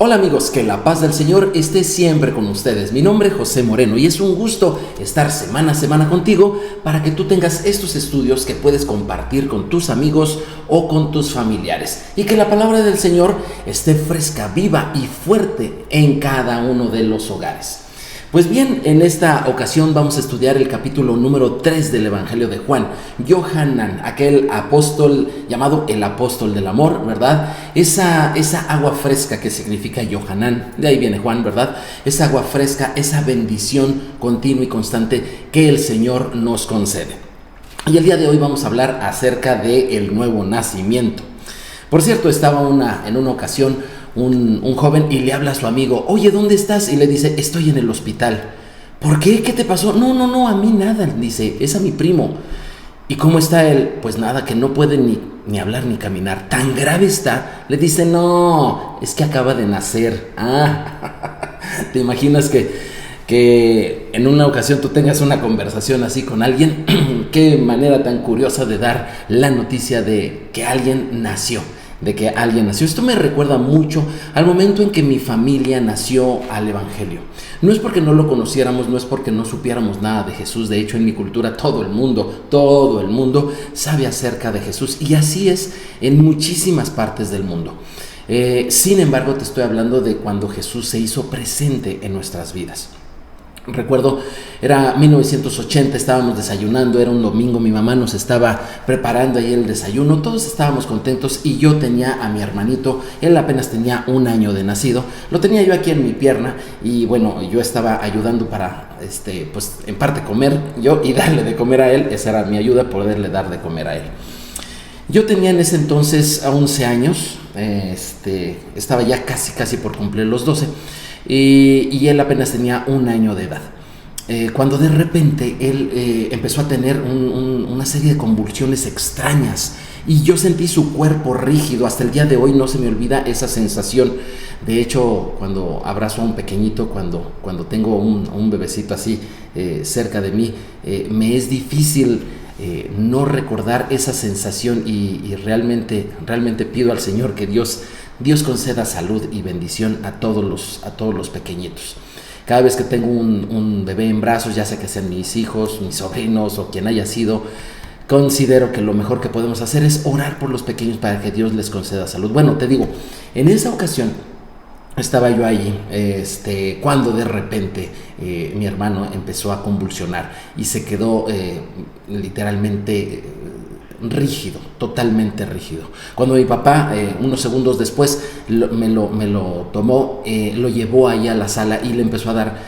Hola amigos, que la paz del Señor esté siempre con ustedes. Mi nombre es José Moreno y es un gusto estar semana a semana contigo para que tú tengas estos estudios que puedes compartir con tus amigos o con tus familiares y que la palabra del Señor esté fresca, viva y fuerte en cada uno de los hogares. Pues bien, en esta ocasión vamos a estudiar el capítulo número 3 del Evangelio de Juan. Yohanan, aquel apóstol llamado el apóstol del amor, ¿verdad? Esa agua fresca que significa Yohanan, de ahí viene Juan, ¿verdad? Esa agua fresca, esa bendición continua y constante que el Señor nos concede. Y el día de hoy vamos a hablar acerca del nuevo nacimiento. Por cierto, estaba en una ocasión un joven y le habla a su amigo: oye, ¿dónde estás? Y le dice: estoy en el hospital. ¿Por qué? ¿Qué te pasó? No, a mí nada, dice, es a mi primo. ¿Y cómo está él? Pues nada, que no puede ni hablar ni caminar. ¿Tan grave está? Le dice: no, es que acaba de nacer. ¿Te imaginas que en una ocasión tú tengas una conversación así con alguien? Qué manera tan curiosa de dar la noticia de que alguien nació. Esto me recuerda mucho al momento en que mi familia nació al Evangelio. No es porque no lo conociéramos, no es porque no supiéramos nada de Jesús. De hecho, en mi cultura todo el mundo sabe acerca de Jesús, y así es en muchísimas partes del mundo. Sin embargo, te estoy hablando de cuando Jesús se hizo presente en nuestras vidas. Recuerdo, era 1980, estábamos desayunando, era un domingo, mi mamá nos estaba preparando ahí el desayuno, todos estábamos contentos y yo tenía a mi hermanito, él apenas tenía 1 año de nacido, lo tenía yo aquí en mi pierna y bueno, yo estaba ayudando para, pues en parte comer yo y darle de comer a él. Esa era mi ayuda, poderle dar de comer a él. Yo tenía en ese entonces 11 años, estaba ya casi por cumplir los 12. Y él apenas tenía 1 año de edad. Cuando de repente él empezó a tener una serie de convulsiones extrañas y yo sentí su cuerpo rígido. Hasta el día de hoy no se me olvida esa sensación. De hecho, cuando abrazo a un pequeñito, cuando tengo un bebecito así cerca de mí, me es difícil no recordar esa sensación y realmente pido al Señor que Dios conceda salud y bendición a todos los pequeñitos. Cada vez que tengo un bebé en brazos, ya sea que sean mis hijos, mis sobrinos o quien haya sido, considero que lo mejor que podemos hacer es orar por los pequeños para que Dios les conceda salud. Bueno, te digo, en esa ocasión estaba yo allí cuando de repente mi hermano empezó a convulsionar y se quedó literalmente rígido, totalmente rígido. Cuando mi papá, unos segundos después, me lo tomó, lo llevó ahí a la sala y le empezó a dar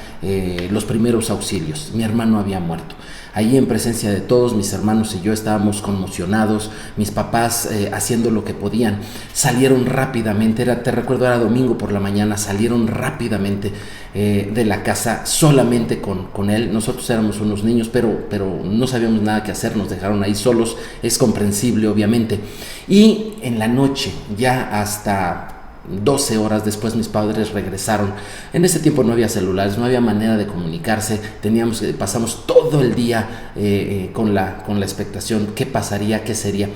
los primeros auxilios. Mi hermano había muerto. Allí en presencia de todos, mis hermanos y yo estábamos conmocionados. Mis papás haciendo lo que podían. Salieron rápidamente, te recuerdo, era domingo por la mañana, salieron rápidamente de la casa solamente con él. Nosotros éramos unos niños, pero no sabíamos nada que hacer, nos dejaron ahí solos. Es comprensible, obviamente. Y en la noche, ya hasta 12 horas después, mis padres regresaron. En ese tiempo no había celulares, no había manera de comunicarse. Pasamos todo el día con la expectación: qué pasaría, qué sería.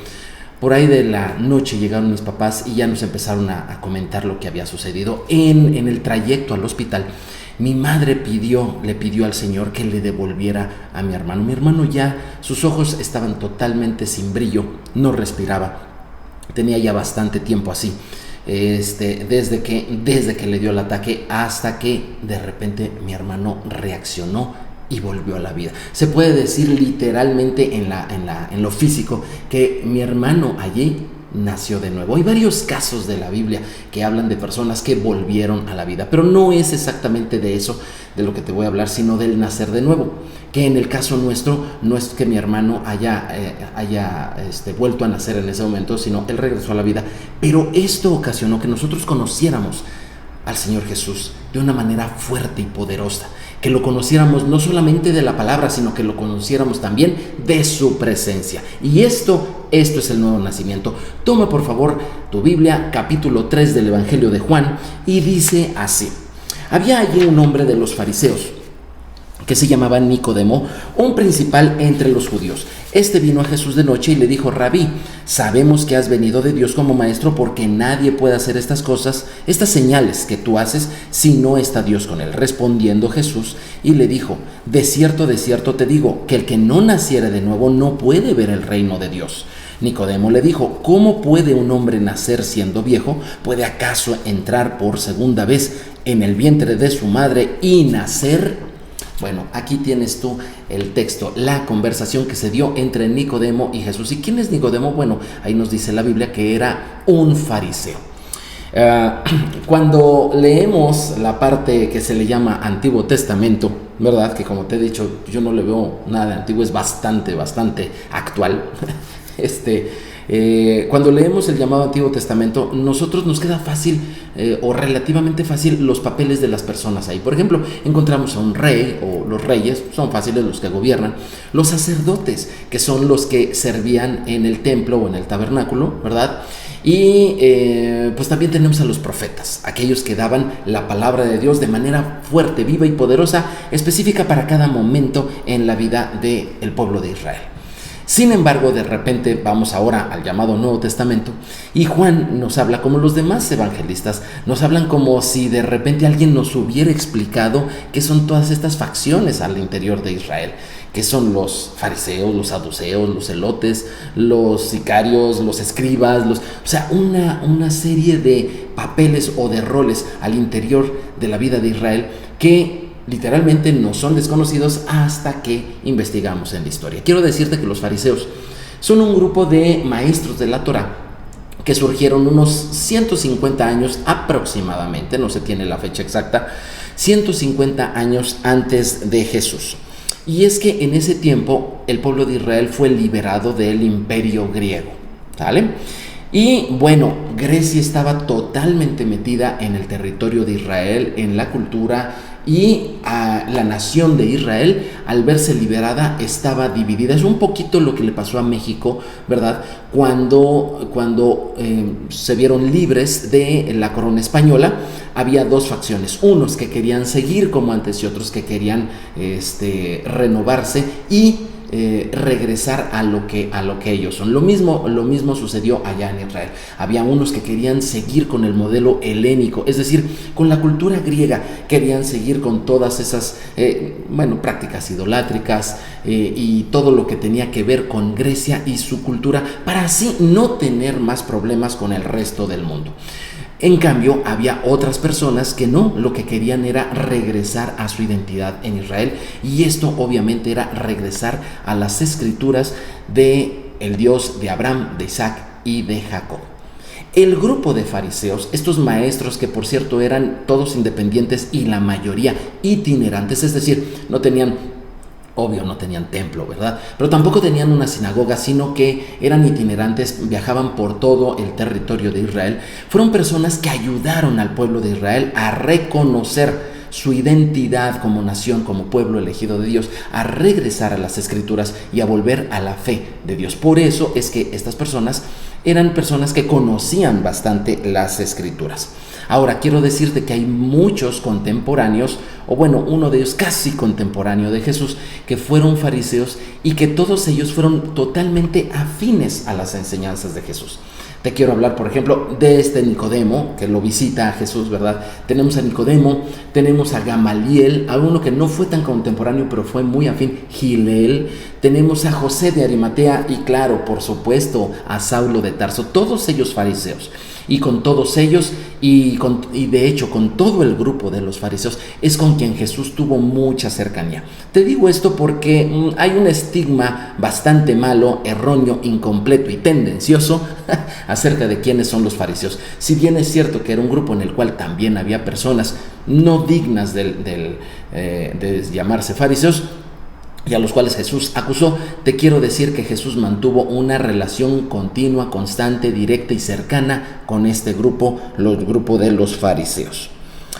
Por ahí de la noche llegaron mis papás y ya nos empezaron a comentar lo que había sucedido. En el trayecto al hospital, mi madre le pidió al Señor que le devolviera a mi hermano. Mi hermano ya, sus ojos estaban totalmente sin brillo, no respiraba. Tenía ya bastante tiempo así. Desde que le dio el ataque hasta que de repente mi hermano reaccionó y volvió a la vida. Se puede decir literalmente en lo físico que mi hermano allí nació de nuevo. Hay varios casos de la Biblia que hablan de personas que volvieron a la vida, pero no es exactamente de eso de lo que te voy a hablar, sino del nacer de nuevo, que en el caso nuestro no es que mi hermano haya vuelto a nacer en ese momento, sino él regresó a la vida, pero esto ocasionó que nosotros conociéramos al Señor Jesús de una manera fuerte y poderosa, que lo conociéramos no solamente de la palabra, sino que lo conociéramos también de su presencia. Y esto es el nuevo nacimiento. Toma por favor tu Biblia, capítulo 3 del Evangelio de Juan, y dice así: había allí un hombre de los fariseos que se llamaba Nicodemo, un principal entre los judíos. Este vino a Jesús de noche y le dijo: Rabí, sabemos que has venido de Dios como maestro, porque nadie puede hacer estas cosas, estas señales que tú haces, si no está Dios con él. Respondiendo Jesús y le dijo: de cierto te digo, que el que no naciere de nuevo no puede ver el reino de Dios. Nicodemo le dijo: ¿cómo puede un hombre nacer siendo viejo? ¿Puede acaso entrar por segunda vez en el vientre de su madre y nacer? Bueno, aquí tienes tú el texto, la conversación que se dio entre Nicodemo y Jesús. ¿Y quién es Nicodemo? Bueno, ahí nos dice la Biblia que era un fariseo. Cuando leemos la parte que se le llama Antiguo Testamento, ¿verdad? Que como te he dicho, yo no le veo nada de antiguo, es bastante actual. Cuando leemos el llamado Antiguo Testamento, nosotros nos queda fácil o relativamente fácil los papeles de las personas ahí. Por ejemplo, encontramos a un rey, o los reyes son fáciles, los que gobiernan, los sacerdotes, que son los que servían en el templo o en el tabernáculo, ¿verdad? Y pues también tenemos a los profetas, aquellos que daban la palabra de Dios de manera fuerte, viva y poderosa, específica para cada momento en la vida del pueblo de Israel. Sin embargo, de repente vamos ahora al llamado Nuevo Testamento y Juan nos habla como los demás evangelistas, nos hablan como si de repente alguien nos hubiera explicado qué son todas estas facciones al interior de Israel, que son los fariseos, los saduceos, los celotes, los sicarios, los escribas, o sea, una serie de papeles o de roles al interior de la vida de Israel que literalmente no son desconocidos hasta que investigamos en la historia. Quiero decirte que los fariseos son un grupo de maestros de la Torá que surgieron unos 150 años aproximadamente, no se tiene la fecha exacta, 150 años antes de Jesús. Y es que en ese tiempo el pueblo de Israel fue liberado del imperio griego, ¿sale? Y bueno, Grecia estaba totalmente metida en el territorio de Israel, en la cultura, y la nación de Israel, al verse liberada, estaba dividida. Es un poquito lo que le pasó a México, ¿verdad? Cuando se vieron libres de la corona española, había dos facciones, unos que querían seguir como antes y otros que querían renovarse y regresar a lo que ellos son. Lo mismo sucedió allá en Israel. Había unos que querían seguir con el modelo helénico, es decir, con la cultura griega, querían seguir con todas esas prácticas idolátricas y todo lo que tenía que ver con Grecia y su cultura, para así no tener más problemas con el resto del mundo. En cambio, había otras personas que no, lo que querían era regresar a su identidad en Israel, y esto obviamente era regresar a las escrituras de el Dios de Abraham, de Isaac y de Jacob. El grupo de fariseos, estos maestros que por cierto eran todos independientes y la mayoría itinerantes, es decir, no tenían templo, ¿verdad? Pero tampoco tenían una sinagoga, sino que eran itinerantes, viajaban por todo el territorio de Israel. Fueron personas que ayudaron al pueblo de Israel a reconocer su identidad como nación, como pueblo elegido de Dios, a regresar a las escrituras y a volver a la fe de Dios. Por eso es que estas personas eran personas que conocían bastante las escrituras. Ahora, quiero decirte que hay muchos contemporáneos, uno de ellos casi contemporáneo de Jesús, que fueron fariseos y que todos ellos fueron totalmente afines a las enseñanzas de Jesús. Te quiero hablar, por ejemplo, de este Nicodemo, que lo visita a Jesús, ¿verdad? Tenemos a Nicodemo, tenemos a Gamaliel, a uno que no fue tan contemporáneo, pero fue muy afín, Gileel. Tenemos a José de Arimatea y, claro, por supuesto, a Saulo de Tarso, todos ellos fariseos. Y con todos ellos, y de hecho con todo el grupo de los fariseos, es con quien Jesús tuvo mucha cercanía. Te digo esto porque hay un estigma bastante malo, erróneo, incompleto y tendencioso acerca de quiénes son los fariseos. Si bien es cierto que era un grupo en el cual también había personas no dignas de llamarse fariseos, y a los cuales Jesús acusó, te quiero decir que Jesús mantuvo una relación continua, constante, directa y cercana con este grupo, el grupo de los fariseos.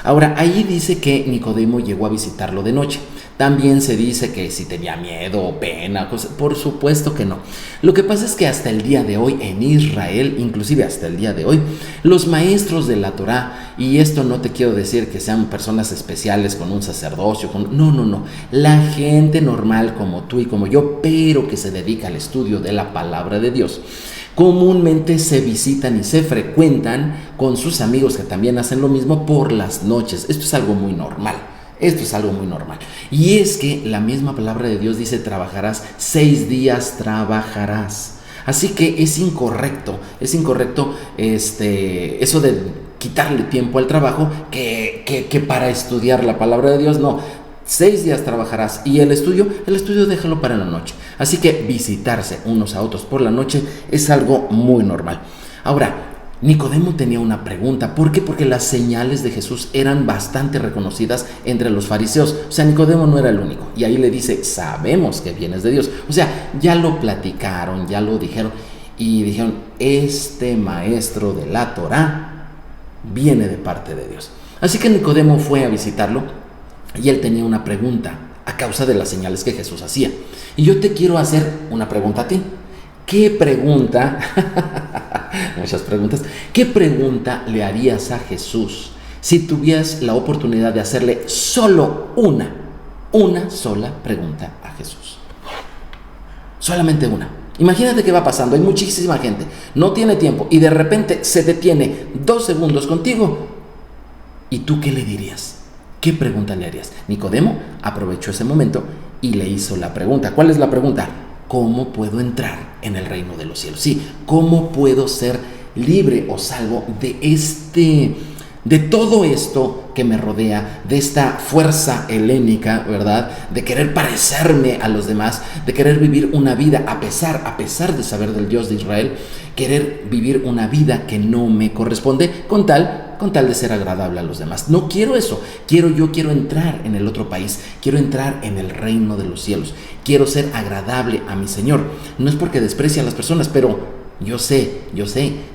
Ahora, ahí dice que Nicodemo llegó a visitarlo de noche. También se dice que si tenía miedo o pena, cosas. Por supuesto que no. Lo que pasa es que hasta el día de hoy en Israel, inclusive hasta el día de hoy, los maestros de la Torá, y esto no te quiero decir que sean personas especiales con un sacerdocio, no. La gente normal como tú y como yo, pero que se dedica al estudio de la palabra de Dios, comúnmente se visitan y se frecuentan con sus amigos que también hacen lo mismo por las noches. Esto es algo muy normal. Y es que la misma palabra de Dios dice: trabajarás 6 días, trabajarás. Así que es incorrecto eso de quitarle tiempo al trabajo que para estudiar la palabra de Dios. No, 6 días trabajarás, y el estudio déjalo para la noche. Así que visitarse unos a otros por la noche es algo muy normal. Ahora, Nicodemo tenía una pregunta. ¿Por qué? Porque las señales de Jesús eran bastante reconocidas entre los fariseos. O sea, Nicodemo no era el único. Y ahí le dice: sabemos que vienes de Dios. O sea, ya lo platicaron, ya lo dijeron. Y dijeron: este maestro de la Torá viene de parte de Dios. Así que Nicodemo fue a visitarlo, y él tenía una pregunta a causa de las señales que Jesús hacía. Y yo te quiero hacer una pregunta a ti. ¿Qué pregunta? Muchas preguntas. ¿Qué pregunta le harías a Jesús si tuvieras la oportunidad de hacerle solo una sola pregunta a Jesús? Solamente una. Imagínate que va pasando, hay muchísima gente, no tiene tiempo, y de repente se detiene 2 segundos contigo. ¿Y tú qué le dirías? ¿Qué pregunta le harías? Nicodemo aprovechó ese momento y le hizo la pregunta. ¿Cuál es la pregunta? ¿Cómo puedo entrar en el reino de los cielos? Sí, ¿cómo puedo ser libre o salvo de todo esto que me rodea, de esta fuerza helénica, ¿verdad? De querer parecerme a los demás, de querer vivir una vida a pesar de saber del Dios de Israel, querer vivir una vida que no me corresponde con tal de ser agradable a los demás. No quiero eso. Quiero entrar en el otro país, quiero entrar en el reino de los cielos, quiero ser agradable a mi Señor. No es porque desprecie a las personas, pero yo sé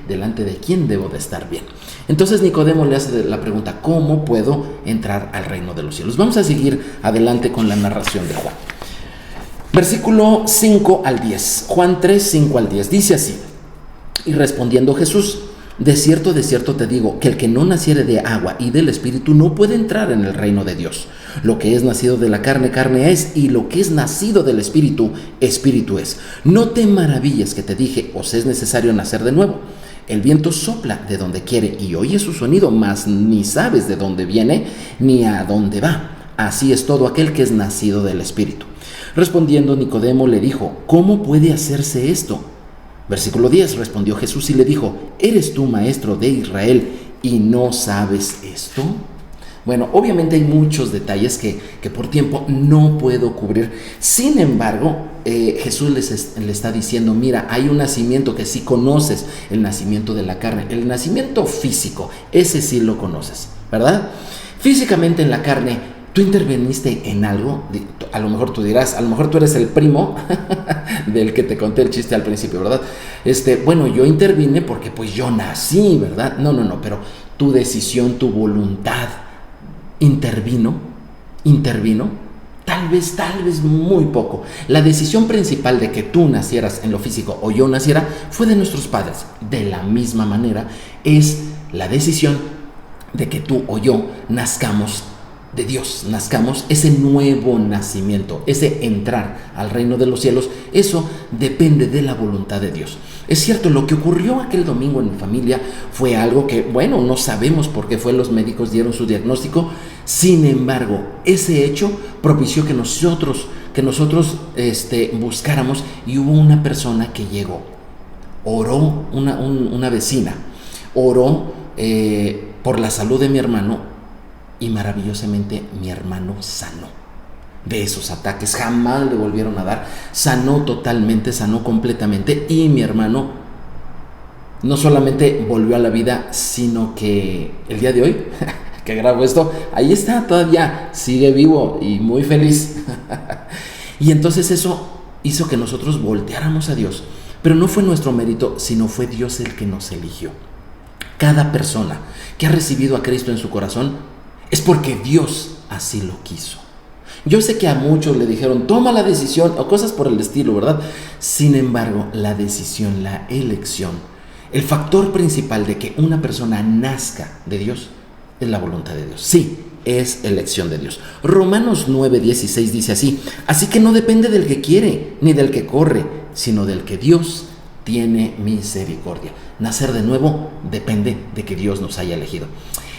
delante de quién debo de estar bien. Entonces Nicodemo le hace la pregunta: ¿cómo puedo entrar al reino de los cielos? Vamos a seguir adelante con la narración de Juan. Versículo 5 al 10. Juan 3, 5 al 10. Dice así: y respondiendo Jesús: de cierto te digo, que el que no naciere de agua y del Espíritu no puede entrar en el reino de Dios. Lo que es nacido de la carne, carne es, y lo que es nacido del Espíritu, Espíritu es. No te maravilles que te dije: os es necesario nacer de nuevo. El viento sopla de donde quiere y oye su sonido, mas ni sabes de dónde viene ni a dónde va. Así es todo aquel que es nacido del Espíritu. Respondiendo Nicodemo le dijo: ¿cómo puede hacerse esto? Versículo 10, respondió Jesús y le dijo: ¿eres tú maestro de Israel y no sabes esto? Bueno, obviamente hay muchos detalles que por tiempo no puedo cubrir. Sin embargo, Jesús le está diciendo: mira, hay un nacimiento que sí conoces, el nacimiento de la carne, el nacimiento físico, ese sí lo conoces, ¿verdad? Físicamente en la carne, ¿tú interveniste en algo? A lo mejor tú dirás: a lo mejor tú eres el primo del que te conté el chiste al principio, ¿verdad? Bueno, yo intervine porque pues yo nací, ¿verdad? No, pero tu decisión, tu voluntad intervino, tal vez muy poco. La decisión principal de que tú nacieras en lo físico o yo naciera fue de nuestros padres. De la misma manera es la decisión de que tú o yo nazcamos de Dios, nazcamos ese nuevo nacimiento, ese entrar al reino de los cielos. Eso depende de la voluntad de Dios. Es cierto, lo que ocurrió aquel domingo en mi familia fue algo que, bueno, no sabemos por qué fue, los médicos dieron su diagnóstico. Sin embargo, ese hecho propició que nosotros buscáramos, y hubo una persona que llegó, oró, una vecina, oró por la salud de mi hermano. Y maravillosamente mi hermano sanó de esos ataques, jamás le volvieron a dar, sanó totalmente, sanó completamente, y mi hermano no solamente volvió a la vida, sino que el día de hoy, que grabo esto, ahí está todavía, sigue vivo y muy feliz. Y entonces eso hizo que nosotros volteáramos a Dios, pero no fue nuestro mérito, sino fue Dios el que nos eligió. Cada persona que ha recibido a Cristo en su corazón es porque Dios así lo quiso. Yo sé que a muchos le dijeron, toma la decisión, o cosas por el estilo, ¿verdad? Sin embargo, la decisión, la elección, el factor principal de que una persona nazca de Dios es la voluntad de Dios. Sí, es elección de Dios. Romanos 9:16 dice así que no depende del que quiere, ni del que corre, sino del que Dios tiene misericordia. Nacer de nuevo depende de que Dios nos haya elegido.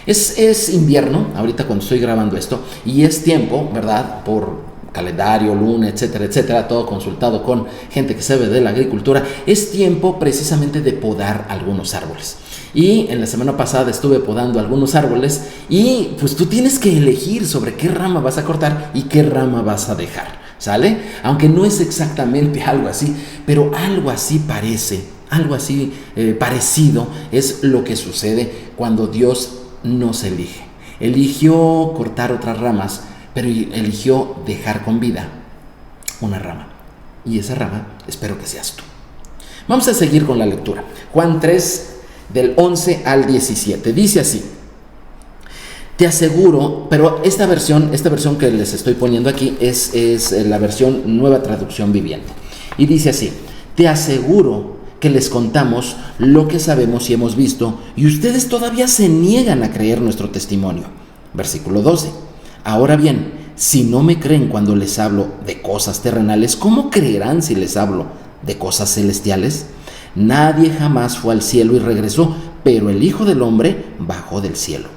Es invierno, ahorita cuando estoy grabando esto, y es tiempo, ¿verdad? Por calendario, luna, etcétera, etcétera, todo consultado con gente que sabe de la agricultura, es tiempo precisamente de podar algunos árboles. Y en la semana pasada estuve podando algunos árboles y pues tú tienes que elegir sobre qué rama vas a cortar y qué rama vas a dejar, ¿sale? Aunque no es exactamente algo así, pero algo así parece, algo así parecido es lo que sucede cuando Dios nos elige. Eligió cortar otras ramas, pero eligió dejar con vida una rama. Y esa rama espero que seas tú. Vamos a seguir con la lectura. Juan 3, del 11 al 17. Dice así: te aseguro, pero esta versión que les estoy poniendo aquí es la versión Nueva Traducción Viviente. Y dice así: te aseguro que les contamos lo que sabemos y hemos visto, y ustedes todavía se niegan a creer nuestro testimonio. Versículo 12. Ahora bien, si no me creen cuando les hablo de cosas terrenales, ¿cómo creerán si les hablo de cosas celestiales? Nadie jamás fue al cielo y regresó, pero el Hijo del Hombre bajó del cielo.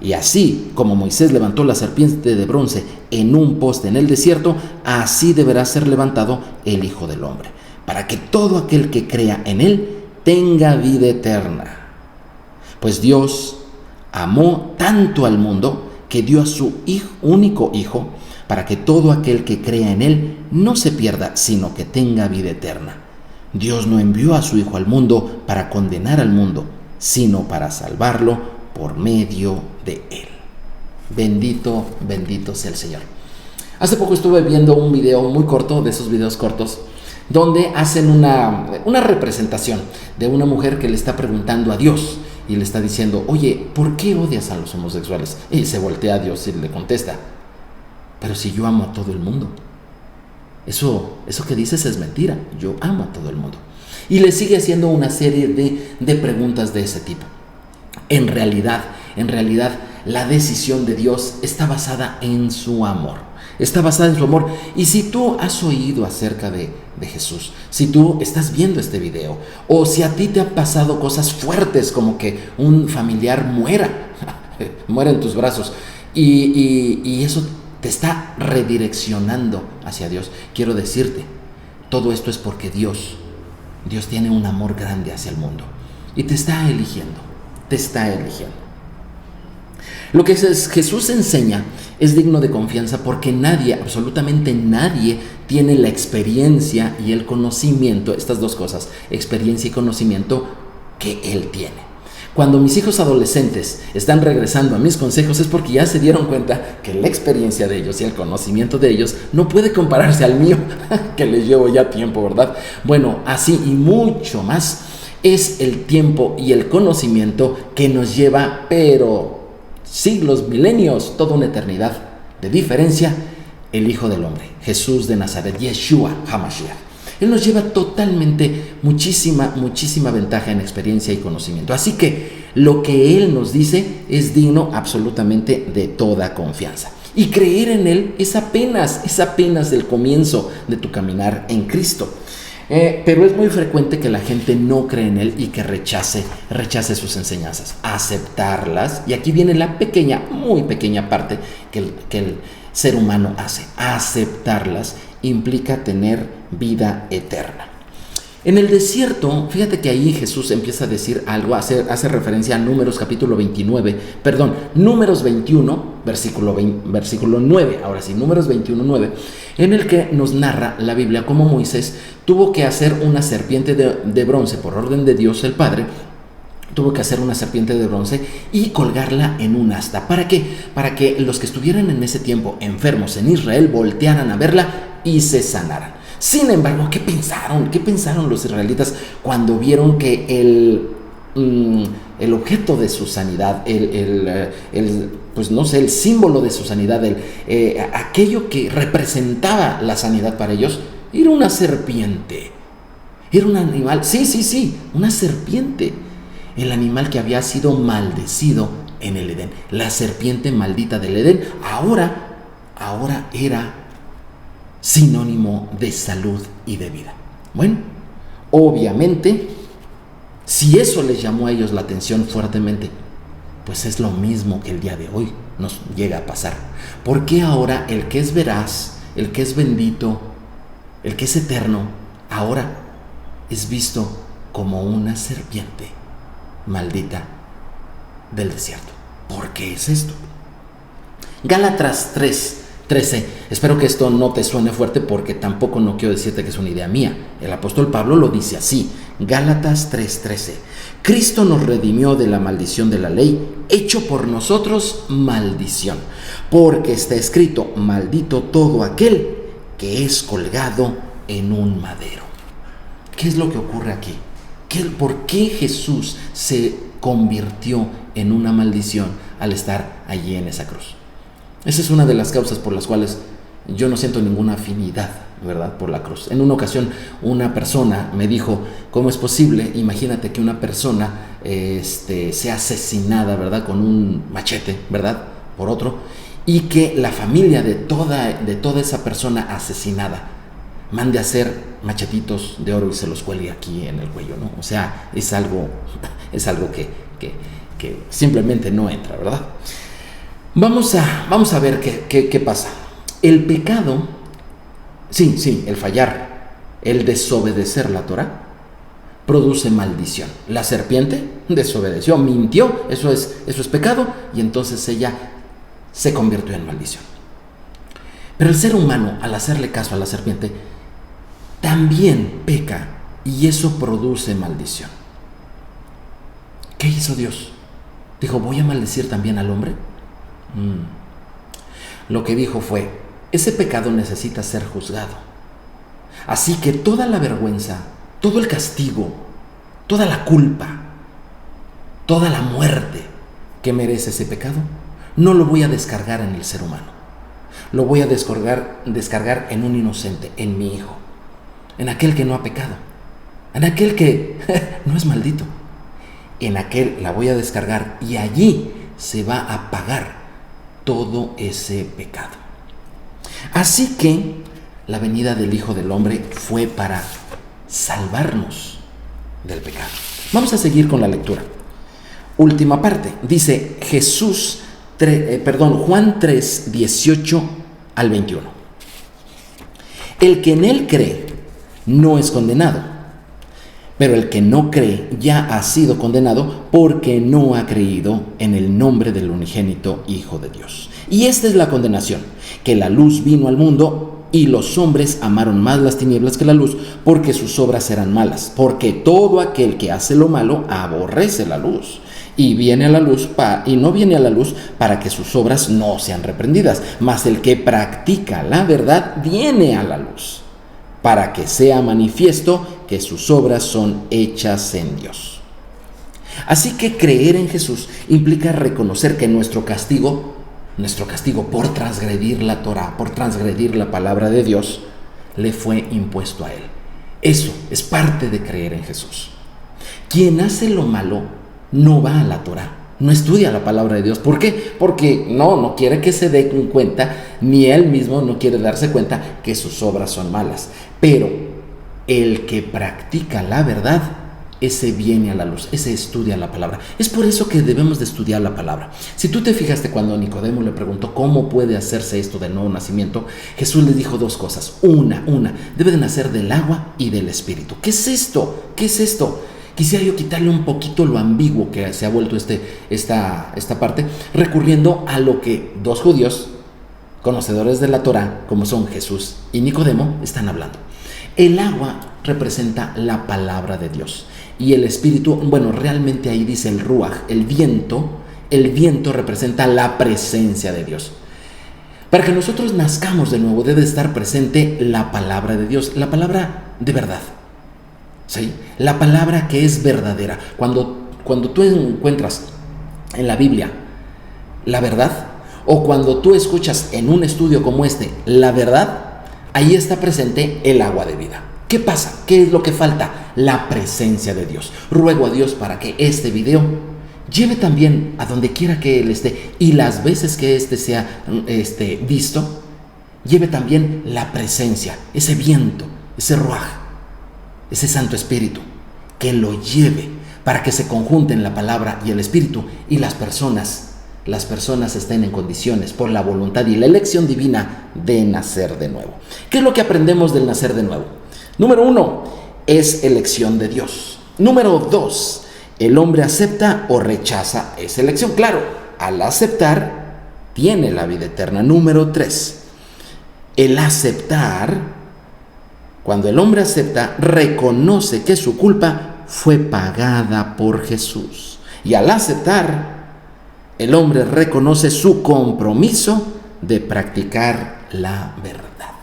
Y así como Moisés levantó la serpiente de bronce en un poste en el desierto, así deberá ser levantado el Hijo del Hombre, para que todo aquel que crea en él tenga vida eterna. Pues Dios amó tanto al mundo que dio a su único Hijo, para que todo aquel que crea en él no se pierda, sino que tenga vida eterna. Dios no envió a su Hijo al mundo para condenar al mundo, sino para salvarlo por medio de él. Bendito, bendito sea el Señor. Hace poco estuve viendo un video muy corto, de esos videos cortos, donde hacen una representación de una mujer que le está preguntando a Dios y le está diciendo, oye, ¿por qué odias a los homosexuales? Y se voltea a Dios y le contesta, pero si yo amo a todo el mundo. Eso que dices es mentira, yo amo a todo el mundo. Y le sigue haciendo una serie de preguntas de ese tipo. En realidad, la decisión de Dios está basada en su amor. Está basada en su amor. Y si tú has oído acerca de Jesús, si tú estás viendo este video, o si a ti te han pasado cosas fuertes como que un familiar muera en tus brazos, y eso te está redireccionando hacia Dios, quiero decirte, todo esto es porque Dios tiene un amor grande hacia el mundo y te está eligiendo. Lo que Jesús enseña es digno de confianza porque nadie, absolutamente nadie, tiene la experiencia y el conocimiento, estas dos cosas, experiencia y conocimiento, que Él tiene. Cuando mis hijos adolescentes están regresando a mis consejos es porque ya se dieron cuenta que la experiencia de ellos y el conocimiento de ellos no puede compararse al mío, que les llevo ya tiempo, ¿verdad? Bueno, así y mucho más es el tiempo y el conocimiento que nos lleva, pero siglos, milenios, toda una eternidad de diferencia, el Hijo del Hombre, Jesús de Nazaret, Yeshua HaMashiach. Él nos lleva totalmente muchísima ventaja en experiencia y conocimiento. Así que lo que Él nos dice es digno absolutamente de toda confianza. Y creer en Él es apenas el comienzo de tu caminar en Cristo. Pero es muy frecuente que la gente no cree en Él y que rechace sus enseñanzas. Aceptarlas, y aquí viene la muy pequeña parte que el ser humano hace. Aceptarlas implica tener vida eterna. En el desierto, fíjate que ahí Jesús empieza a decir algo, hace referencia a Números 21, versículo 9, ahora sí, Números 21, 9, en el que nos narra la Biblia cómo Moisés tuvo que hacer una serpiente de bronce por orden de Dios el Padre. Tuvo que hacer una serpiente de bronce y colgarla en un asta. ¿Para qué? Para que los que estuvieran en ese tiempo enfermos en Israel voltearan a verla y se sanaran. Sin embargo, ¿qué pensaron los israelitas cuando vieron que el objeto de su sanidad, pues no sé, el símbolo de su sanidad, aquello que representaba la sanidad para ellos, era una serpiente. Era un animal, sí, una serpiente. El animal que había sido maldecido en el Edén. La serpiente maldita del Edén, ahora era sinónimo de salud y de vida. Bueno, obviamente, si eso les llamó a ellos la atención fuertemente, pues es lo mismo que el día de hoy nos llega a pasar. ¿Por qué ahora el que es veraz, el que es bendito, el que es eterno, ahora es visto como una serpiente maldita del desierto? ¿Por qué es esto? Gálatas 3:13. Espero que esto no te suene fuerte, porque tampoco no quiero decirte que es una idea mía. El apóstol Pablo lo dice así. Gálatas 3:13. Cristo nos redimió de la maldición de la ley, hecho por nosotros maldición, porque está escrito: maldito todo aquel que es colgado en un madero. ¿Qué es lo que ocurre aquí? ¿Por qué Jesús se convirtió en una maldición al estar allí en esa cruz? Esa es una de las causas por las cuales yo no siento ninguna afinidad, ¿verdad?, por la cruz. En una ocasión una persona me dijo: ¿cómo es posible? Imagínate que una persona sea asesinada, ¿verdad?, con un machete, ¿verdad?, por otro, y que la familia de toda esa persona asesinada mande a hacer machetitos de oro y se los cuelgue aquí en el cuello, ¿no? O sea, es algo que simplemente no entra, ¿verdad? Vamos a ver qué pasa. El pecado, sí, el fallar, el desobedecer la Torah, produce maldición. La serpiente desobedeció, mintió, eso es pecado, y entonces ella se convirtió en maldición. Pero el ser humano, al hacerle caso a la serpiente, también peca, y eso produce maldición. ¿Qué hizo Dios? Dijo: ¿voy a maldecir también al hombre? Lo que dijo fue: ese pecado necesita ser juzgado. Así que toda la vergüenza, todo el castigo, toda la culpa, toda la muerte que merece ese pecado, no lo voy a descargar en el ser humano. Lo voy a descargar en un inocente, en mi hijo, en aquel que no ha pecado, en aquel que no es maldito. En aquel la voy a descargar, y allí se va a pagar todo ese pecado. Así que la venida del Hijo del Hombre fue para salvarnos del pecado. Vamos a seguir con la lectura. Última parte. Dice Juan 3, 18 al 21. El que en él cree no es condenado, pero el que no cree ya ha sido condenado, porque no ha creído en el nombre del unigénito Hijo de Dios. Y esta es la condenación: que la luz vino al mundo, y los hombres amaron más las tinieblas que la luz, porque sus obras eran malas. Porque todo aquel que hace lo malo aborrece la luz, y no viene a la luz para que sus obras no sean reprendidas. Mas el que practica la verdad viene a la luz, para que sea manifiesto que sus obras son hechas en Dios. Así que creer en Jesús implica reconocer que nuestro castigo por transgredir la Torah, por transgredir la palabra de Dios, le fue impuesto a él. Eso es parte de creer en Jesús. Quien hace lo malo no va a la Torah, no estudia la palabra de Dios. ¿Por qué? Porque no quiere que se dé cuenta, ni él mismo no quiere darse cuenta que sus obras son malas. Pero el que practica la verdad, ese viene a la luz, ese estudia la palabra. Es por eso que debemos de estudiar la palabra. Si tú te fijaste cuando Nicodemo le preguntó cómo puede hacerse esto del nuevo nacimiento, Jesús le dijo dos cosas. Una, debe de nacer del agua y del Espíritu. ¿Qué es esto? ¿Qué es esto? Quisiera yo quitarle un poquito lo ambiguo que se ha vuelto esta parte, recurriendo a lo que dos judíos, conocedores de la Torah, como son Jesús y Nicodemo, están hablando. El agua representa la palabra de Dios, y el Espíritu, realmente ahí dice el ruaj, el viento representa la presencia de Dios. Para que nosotros nazcamos de nuevo debe estar presente la palabra de Dios, la palabra de verdad, ¿sí? La palabra que es verdadera. Cuando Cuando tú encuentras en la Biblia la verdad, o cuando tú escuchas en un estudio como este la verdad, ahí está presente el agua de vida. ¿Qué pasa? ¿Qué es lo que falta? La presencia de Dios. Ruego a Dios para que este video lleve también a donde quiera que Él esté, y las veces que este sea visto, lleve también la presencia, ese viento, ese ruaj, ese Santo Espíritu, que lo lleve para que se conjunten la palabra y el Espíritu, y las personas estén en condiciones, por la voluntad y la elección divina, de nacer de nuevo. ¿Qué es lo que aprendemos del nacer de nuevo? Número 1, es elección de Dios. Número 2, el hombre acepta o rechaza esa elección. Claro, al aceptar, tiene la vida eterna. Número 3, el aceptar, cuando el hombre acepta, reconoce que su culpa fue pagada por Jesús. Y al aceptar, el hombre reconoce su compromiso de practicar la verdad.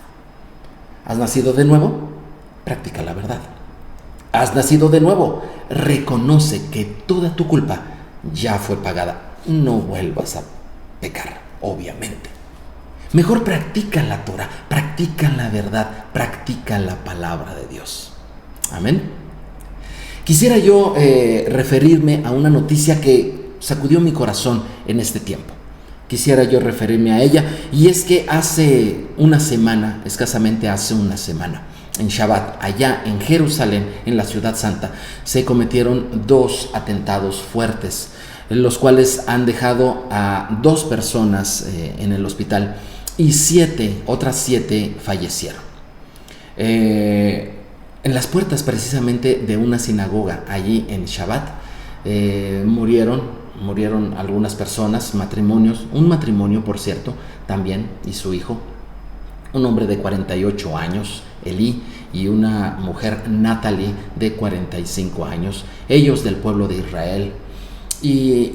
¿Has nacido de nuevo? Practica la verdad. ¿Has nacido de nuevo? Reconoce que toda tu culpa ya fue pagada. No vuelvas a pecar, obviamente. Mejor practica la Torah, practica la verdad, practica la palabra de Dios. Amén. Quisiera yo referirme a una noticia que sacudió mi corazón en este tiempo. Quisiera yo referirme a ella, y es que hace una semana, escasamente hace una semana, en Shabbat, allá en Jerusalén, en la ciudad santa, se cometieron 2 atentados fuertes, los cuales han dejado a 2 personas en el hospital, y otras 7 fallecieron. En las puertas precisamente de una sinagoga allí en Shabbat, murieron algunas personas, un matrimonio por cierto, también, y su hijo, un hombre de 48 años, Elí, y una mujer, Natalie, de 45 años, ellos del pueblo de Israel. Y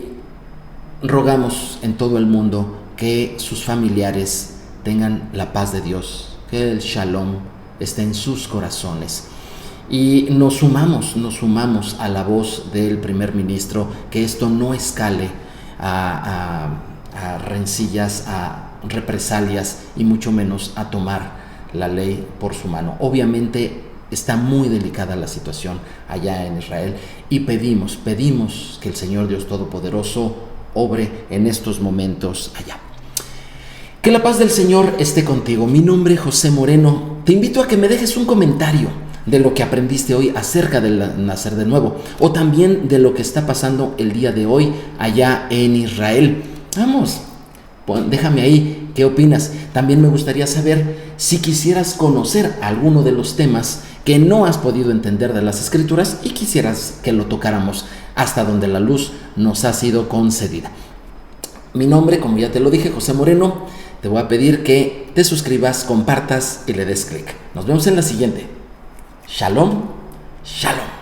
rogamos en todo el mundo que sus familiares tengan la paz de Dios, que el shalom esté en sus corazones. Y nos sumamos a la voz del primer ministro, que esto no escale a rencillas, a represalias, y mucho menos a tomar la ley por su mano. Obviamente está muy delicada la situación allá en Israel, y pedimos que el Señor Dios Todopoderoso obre en estos momentos allá. Que la paz del Señor esté contigo. Mi nombre es José Moreno. Te invito a que me dejes un comentario de lo que aprendiste hoy acerca del nacer de nuevo, o también de lo que está pasando el día de hoy allá en Israel. Vamos, déjame ahí, ¿qué opinas? También me gustaría saber si quisieras conocer alguno de los temas que no has podido entender de las Escrituras y quisieras que lo tocáramos hasta donde la luz nos ha sido concedida. Mi nombre, como ya te lo dije, José Moreno. Te voy a pedir que te suscribas, compartas y le des clic. Nos vemos en la siguiente. Shalom, shalom.